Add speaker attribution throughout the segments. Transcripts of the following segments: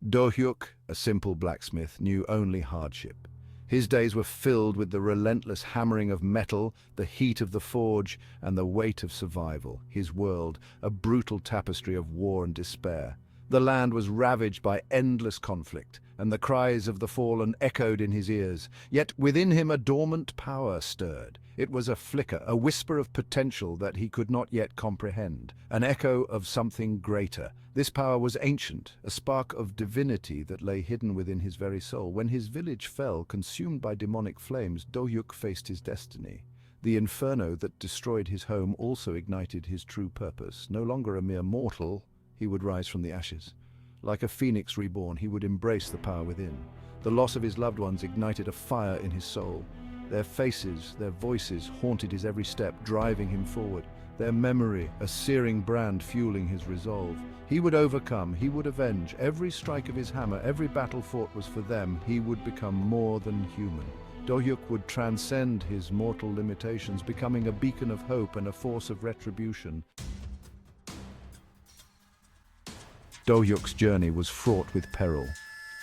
Speaker 1: Dohyuk, a simple blacksmith, knew only hardship. His days were filled with the relentless hammering of metal, the heat of the forge, and the weight of survival. His world, a brutal tapestry of war and despair. The land was ravaged by endless conflict, and the cries of the fallen echoed in his ears. Yet within him a dormant power stirred. It was a flicker, a whisper of potential that he could not yet comprehend, an echo of something greater. This power was ancient, a spark of divinity that lay hidden within his very soul. When his village fell, consumed by demonic flames, Dohyuk faced his destiny. The inferno that destroyed his home also ignited his true purpose. No longer a mere mortal, he would rise from the ashes. Like a phoenix reborn, he would embrace the power within. The loss of his loved ones ignited a fire in his soul. Their faces, their voices haunted his every step, driving him forward. Their memory, a searing brand fueling his resolve. He would overcome, he would avenge. Every strike of his hammer, every battle fought was for them. He would become more than human. Dohyuk would transcend his mortal limitations, becoming a beacon of hope and a force of retribution. Dohyuk's journey was fraught with peril.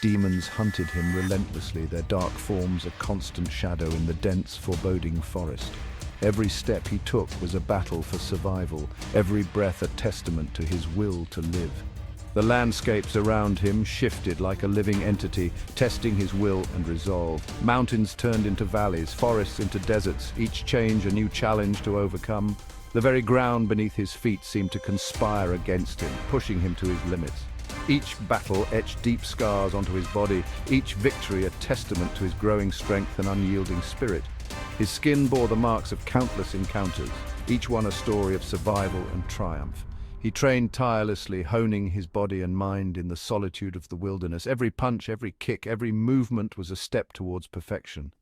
Speaker 1: Demons hunted him relentlessly, their dark forms a constant shadow in the dense, foreboding forest. Every step he took was a battle for survival, every breath a testament to his will to live. The landscapes around him shifted like a living entity, testing his will and resolve. Mountains turned into valleys, forests into deserts, each change a new challenge to overcome. The very ground beneath his feet seemed to conspire against him, pushing him to his limits. Each battle etched deep scars onto his body, each victory a testament to his growing strength and unyielding spirit. His skin bore the marks of countless encounters, each one a story of survival and triumph. He trained tirelessly, honing his body and mind in the solitude of the wilderness. Every punch, every kick, every movement was a step towards perfection.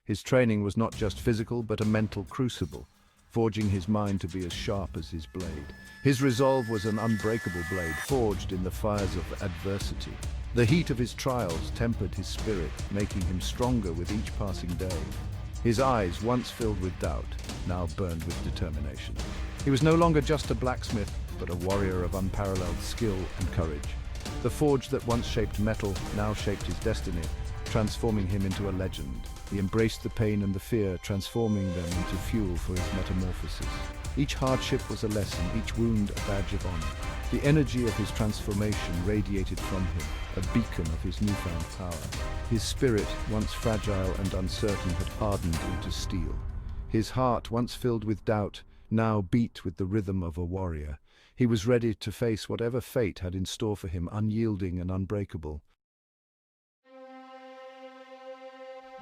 Speaker 1: His training was not just physical, but a mental crucible, forging his mind to be as sharp as his blade. His resolve was an unbreakable blade, forged in the fires of adversity. The heat of his trials tempered his spirit, making him stronger with each passing day. His eyes, once filled with doubt, now burned with determination. He was no longer just a blacksmith, but a warrior of unparalleled skill and courage. The forge that once shaped metal now shaped his destiny, transforming him into a legend. He embraced the pain and the fear, transforming them into fuel for his metamorphosis. Each hardship was a lesson, each wound a badge of honor. The energy of his transformation radiated from him, a beacon of his newfound power. His spirit, once fragile and uncertain, had hardened into steel. His heart, once filled with doubt, now beat with the rhythm of a warrior. He was ready to face whatever fate had in store for him, unyielding and unbreakable.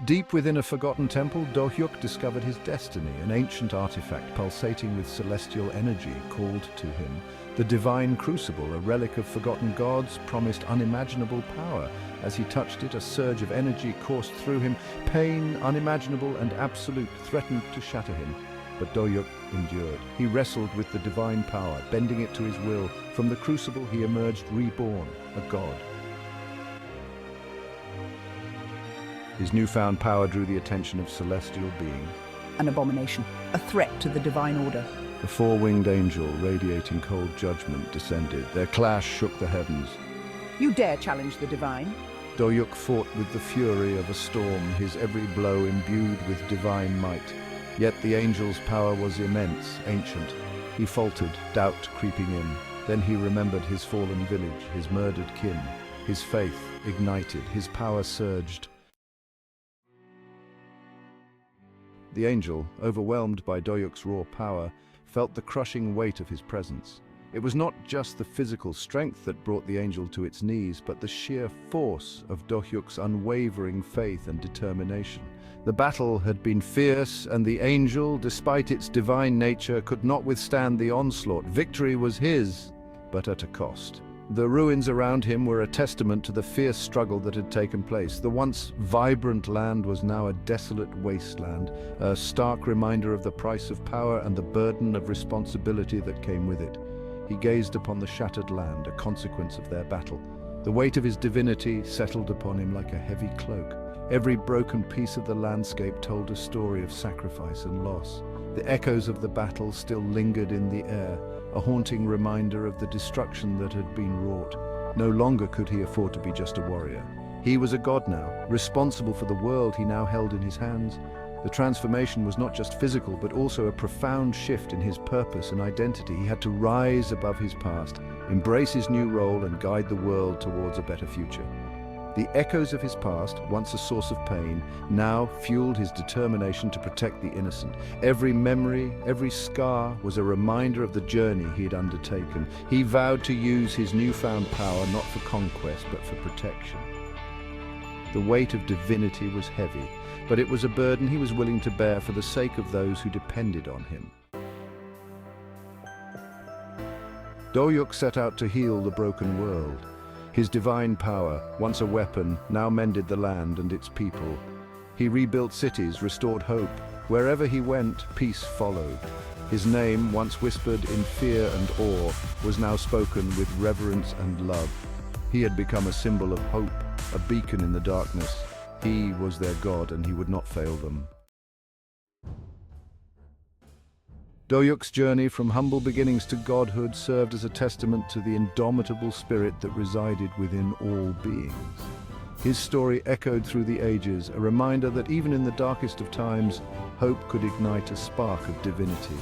Speaker 1: Deep within a forgotten temple, Dohyuk discovered his destiny, an ancient artifact pulsating with celestial energy called to him. The divine crucible, a relic of forgotten gods, promised unimaginable power. As he touched it, a surge of energy coursed through him. Pain, unimaginable and absolute, threatened to shatter him. But Dohyuk endured. He wrestled with the divine power, bending it to his will. From the crucible he emerged reborn, a god. His newfound power drew the attention of celestial beings.
Speaker 2: An abomination, a threat to the divine order.
Speaker 1: The four-winged angel, radiating cold judgment, descended. Their clash shook the heavens.
Speaker 2: You dare challenge the divine?
Speaker 1: Dohyuk fought with the fury of a storm, his every blow imbued with divine might. Yet the angel's power was immense, ancient. He faltered, doubt creeping in. Then he remembered his fallen village, his murdered kin. His faith ignited, his power surged. The angel, overwhelmed by Dohyuk's raw power, felt the crushing weight of his presence. It was not just the physical strength that brought the angel to its knees, but the sheer force of Dohyuk's unwavering faith and determination. The battle had been fierce, and the angel, despite its divine nature, could not withstand the onslaught. Victory was his, but at a cost. The ruins around him were a testament to the fierce struggle that had taken place. The once vibrant land was now a desolate wasteland, a stark reminder of the price of power and the burden of responsibility that came with it. He gazed upon the shattered land, a consequence of their battle. The weight of his divinity settled upon him like a heavy cloak. Every broken piece of the landscape told a story of sacrifice and loss. The echoes of the battle still lingered in the air, a haunting reminder of the destruction that had been wrought. No longer could he afford to be just a warrior. He was a god now, responsible for the world he now held in his hands. The transformation was not just physical, but also a profound shift in his purpose and identity. He had to rise above his past, embrace his new role, and guide the world towards a better future. The echoes of his past, once a source of pain, now fueled his determination to protect the innocent. Every memory, every scar was a reminder of the journey he had undertaken. He vowed to use his newfound power not for conquest, but for protection. The weight of divinity was heavy, but it was a burden he was willing to bear for the sake of those who depended on him. Doyuk set out to heal the broken world. His divine power, once a weapon, now mended the land and its people. He rebuilt cities, restored hope. Wherever he went, peace followed. His name, once whispered in fear and awe, was now spoken with reverence and love. He had become a symbol of hope, a beacon in the darkness. He was their god, and he would not fail them. Doyuk's journey from humble beginnings to godhood served as a testament to the indomitable spirit that resided within all beings. His story echoed through the ages, a reminder that even in the darkest of times, hope could ignite a spark of divinity.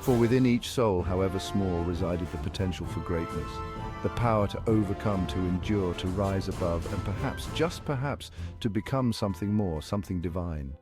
Speaker 1: For within each soul, however small, resided the potential for greatness, the power to overcome, to endure, to rise above, and perhaps, just perhaps, to become something more, something divine.